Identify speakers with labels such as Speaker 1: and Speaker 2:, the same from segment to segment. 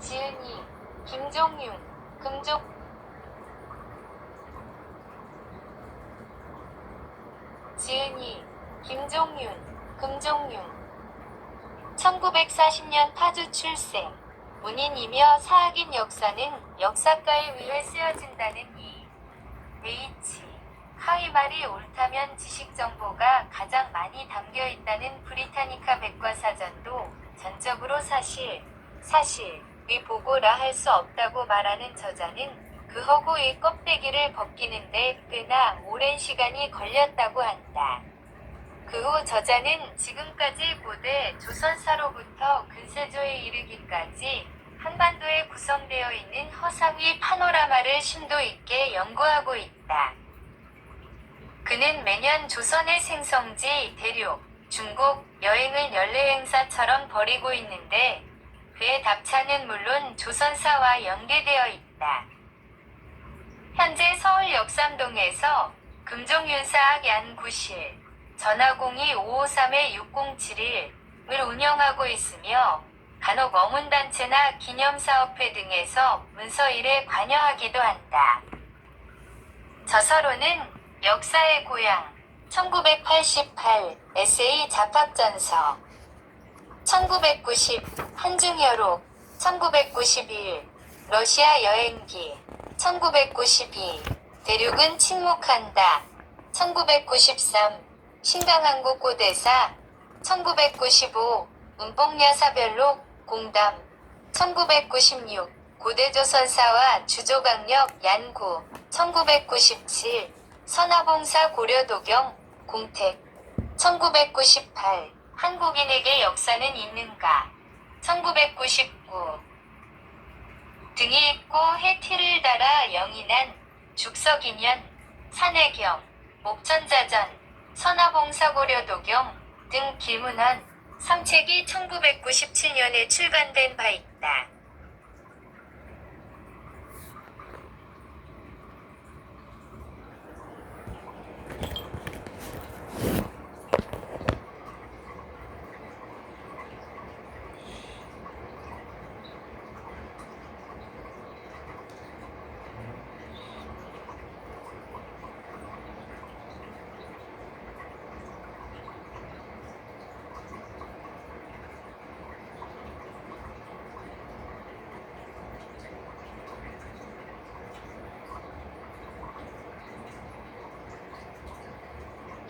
Speaker 1: 지은이, 김종윤, 금종 지은이, 김종윤, 금종윤 1940년 파주 출생. 문인이며 사학인 역사는 역사가에 위해 쓰여진다는 이. H. 하위 말이 옳다면 지식 정보가 가장 많이 담겨 있다는 브리타니카 백과사전도 전적으로 사실의 보고라 할 수 없다고 말하는 저자는 그 허구의 껍데기를 벗기는데 꽤나 오랜 시간이 걸렸다고 한다. 그 후 저자는 지금까지 고대 조선사로부터 근세조에 이르기까지 한반도에 구성되어 있는 허상의 파노라마를 심도 있게 연구하고 있다. 그는 매년 조선의 생성지, 대륙, 중국 여행을 연례행사처럼 벌이고 있는데 그의 답차는 물론 조선사와 연계되어 있다. 현재 서울 역삼동에서 금종윤사학 연구실 전화 02-553-6071을 운영하고 있으며 간혹 어문단체나 기념사업회 등에서 문서일에 관여하기도 한다. 저서로는 역사의 고향 1988 에세이 잡학전서 1990 한중여록 1991 러시아 여행기 1992 대륙은 침묵한다 1993 신강한국 고대사 1995 운봉야사별록 공담 1996 고대조선사와 주조강력 얀구 1997 선화봉사 고려도경 공택 1998 한국인에게 역사는 있는가 1999 등이 있고 해티를 달아 영인한 죽석인연 산해경 목천자전 선화봉사고려도경 등 길문헌 3책이 1997년에 출간된 바 있다.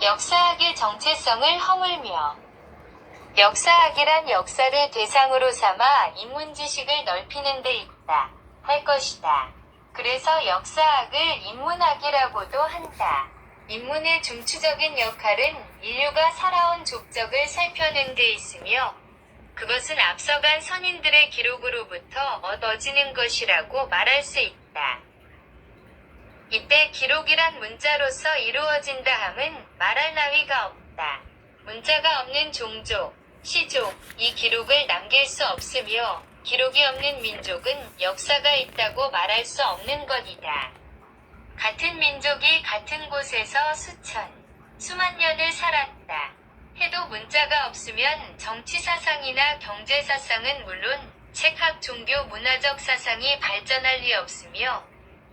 Speaker 1: 역사학의 정체성을 허물며 역사학이란 역사를 대상으로 삼아 인문지식을 넓히는 데 있다 할 것이다. 그래서 역사학을 인문학이라고도 한다. 인문의 중추적인 역할은 인류가 살아온 족적을 살펴낸 데 있으며 그것은 앞서간 선인들의 기록으로부터 얻어지는 것이라고 말할 수 있다. 이때 기록이란 문자로서 이루어진다 함은 말할 나위가 없다. 문자가 없는 종족, 시족, 이 기록을 남길 수 없으며 기록이 없는 민족은 역사가 있다고 말할 수 없는 것이다. 같은 민족이 같은 곳에서 수만 년을 살았다 해도 문자가 없으면 정치사상이나 경제사상은 물론 책학 종교 문화적 사상이 발전할 리 없으며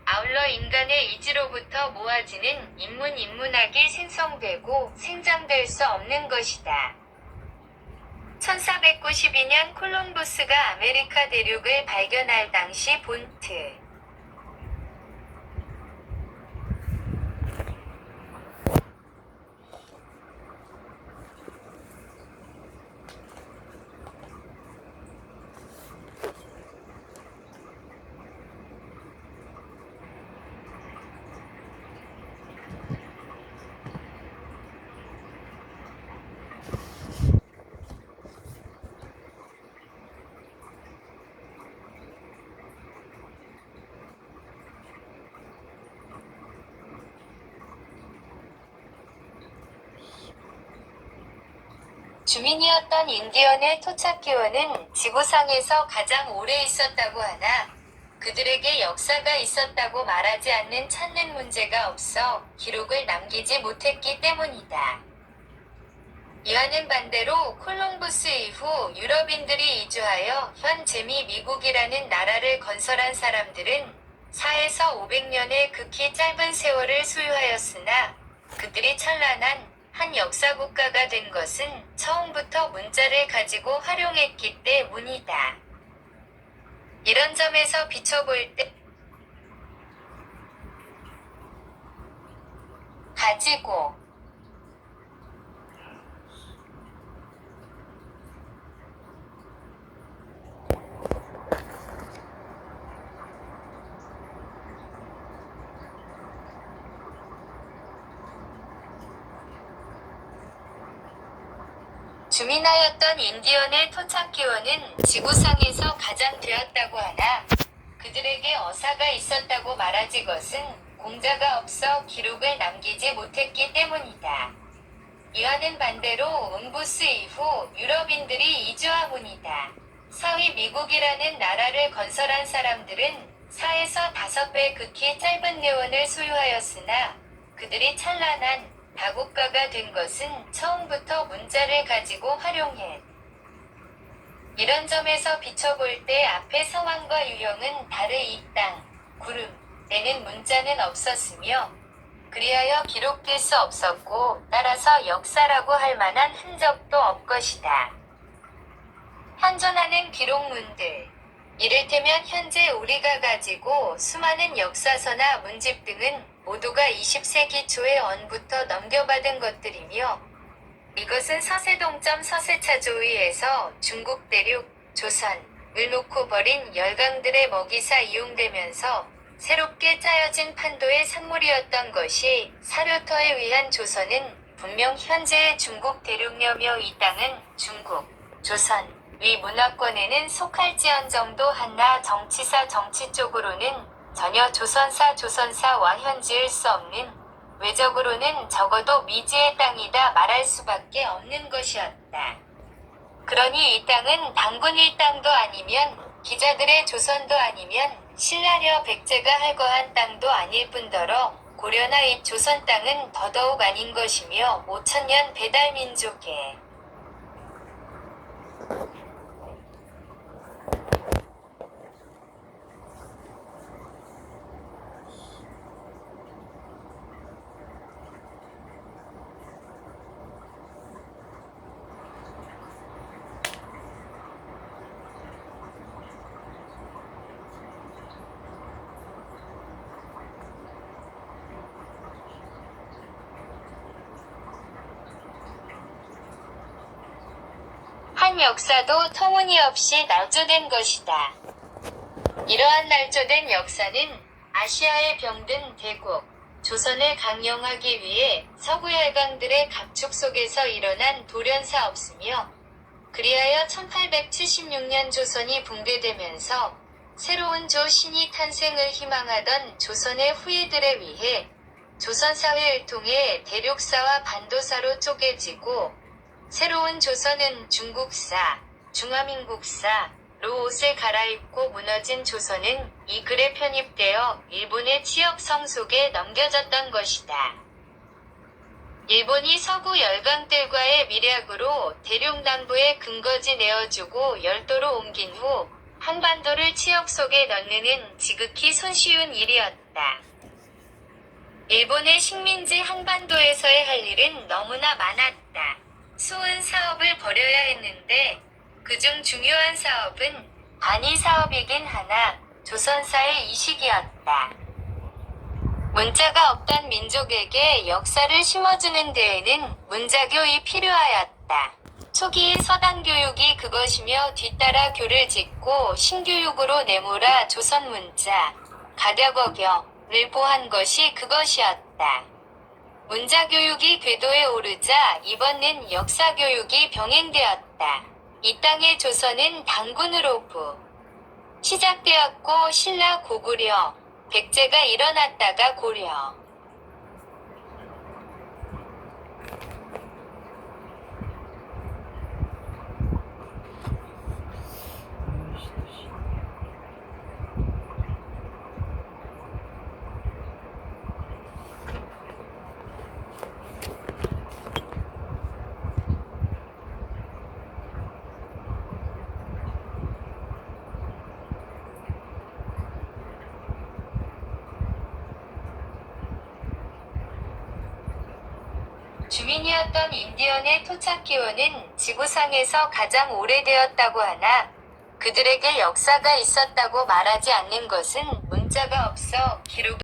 Speaker 1: 아울러 인간의 이지로부터 모아지는 인문학이 생성되고 생장될 수 없는 것이다. 1492년 콜럼버스가 아메리카 대륙을 발견할 당시 본트 주민이었던 인디언의 토착기원은 지구상에서 가장 오래 있었다고 하나 그들에게 역사가 있었다고 말하지 않는 찾는 문제가 없어 기록을 남기지 못했기 때문이다. 이와는 반대로 콜럼버스 이후 유럽인들이 이주하여 현 재미 미국이라는 나라를 건설한 사람들은 4에서 500년의 극히 짧은 세월을 소유하였으나 그들이 찬란한 한 역사국가가 된 것은 처음부터 문자를 가지고 활용했기 때문이다. 이런 점에서 비춰볼 때 가지고 주민하였던 인디언의 토착기원은 지구상에서 가장 되었다고 하나 그들에게 어사가 있었다고 말하지 것은 공자가 없어 기록을 남기지 못했기 때문이다. 이와는 반대로 음부스 이후 유럽인들이 이주하문이다. 서위 미국이라는 나라를 건설한 사람들은 4에서 5배 극히 짧은 내원을 소유하였으나 그들이 찬란한 다국가가 된 것은 처음부터 문자를 가지고 활용해. 이런 점에서 비춰볼 때 앞의 상황과 유형은 다르 이 땅, 구름에는 문자는 없었으며 그리하여 기록될 수 없었고 따라서 역사라고 할 만한 흔적도 없것이다. 현존하는 기록문들 이를테면 현재 우리가 가지고 수많은 역사서나 문집 등은 모두가 20세기 초의 언부터 넘겨받은 것들이며 이것은 서세동점 서세차조의에서 중국 대륙, 조선을 놓고 버린 열강들의 먹이사 이용되면서 새롭게 짜여진 판도의 산물이었던 것이 사료터에 의한 조선은 분명 현재의 중국 대륙이며 이 땅은 중국, 조선, 위 문화권에는 속할지언정도 하나 정치사 정치 쪽으로는 전혀 조선사와 현지일 수 없는 외적으로는 적어도 미지의 땅이다 말할 수밖에 없는 것이었다. 그러니 이 땅은 당군 일땅도 아니면 기자들의 조선도 아니면 신라려 백제가 할거한 땅도 아닐 뿐더러 고려나 이 조선 땅은 더더욱 아닌 것이며 5천년 배달민족의 한 역사도 터무니없이 날조된 것이다. 이러한 날조된 역사는 아시아에 병든 대국, 조선을 강령하기 위해 서구 열강들의 갑축 속에서 일어난 돌연사없으며 그리하여 1876년 조선이 붕괴되면서 새로운 조신이 탄생을 희망하던 조선의 후예들에 의해 조선사회를 통해 대륙사와 반도사로 쪼개지고 새로운 조선은 중국사, 중화민국사로 옷을 갈아입고 무너진 조선은 이 글에 편입되어 일본의 치역성 속에 넘겨졌던 것이다. 일본이 서구 열강들과의 밀약으로 대륙 남부에 근거지 내어주고 열도로 옮긴 후 한반도를 치역 속에 넣는 지극히 손쉬운 일이었다. 일본의 식민지 한반도에서의 할 일은 너무나 많았다. 수은 사업을 벌여야 했는데 그중 중요한 사업은 반이 사업이긴 하나 조선사의 이식이었다. 문자가 없던 민족에게 역사를 심어주는 데에는 문자교이 필요하였다. 초기의 서당 교육이 그것이며 뒤따라 교를 짓고 신교육으로 내몰아 조선 문자, 가랴거겨를 보한 것이 그것이었다. 문자교육이 궤도에 오르자 이번은 역사교육이 병행되었다. 이 땅의 조선은 당군으로부 시작되었고 신라 고구려, 백제가 일어났다가 고려, 주민이었던 인디언의 토착 기원은 지구상에서 가장 오래되었다고 하나 그들에게 역사가 있었다고 말하지 않는 것은 문자가 없어 기록이